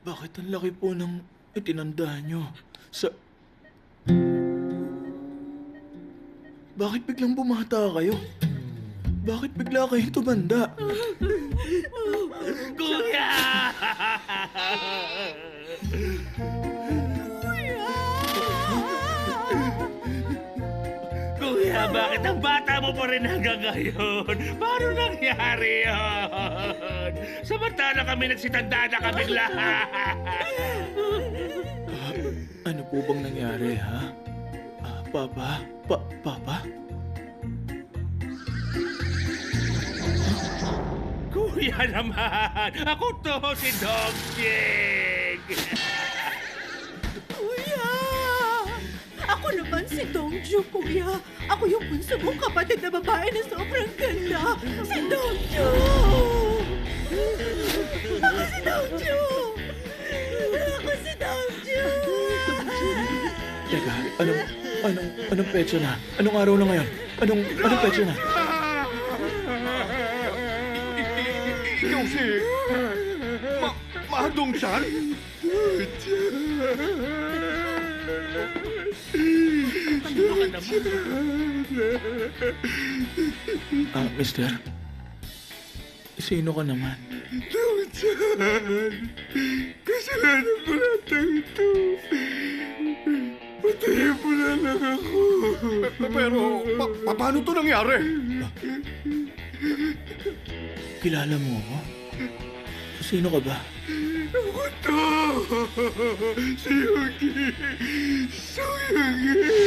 Bakit ang laki po ng itinanda nyo? Bakit biglang bumata kayo? Bakit bigla kayong tumanda? Kuya! Kuya, bakit ang bata mo pa rin hanggang ngayon? Paano nangyari yun? Samantala kami nagsitanda na kaming lahat. Ano po bang nangyari, ha? Papa? Papa? Kuya naman! Ako to, si Dog Jig! Kuya! Ako naman si Dongju, kuya. Ako yung bunso mong kapatid na babae na sobrang ganda. Si Dongju! Ako si Dongju! Ako si Dongju! Teka, anong petsa na? Anong araw na ngayon? Anong petsa na? Ikaw si... Mahadong Chan? Mister? Sino ka naman? Dong Chan! Kasalanan ko lahat ng ito. Patayin mo na lang ako. Pero, paano to nangyari? Kilala mo ako? Sino ka ba? Ako to! Si Yugi! So Yugi!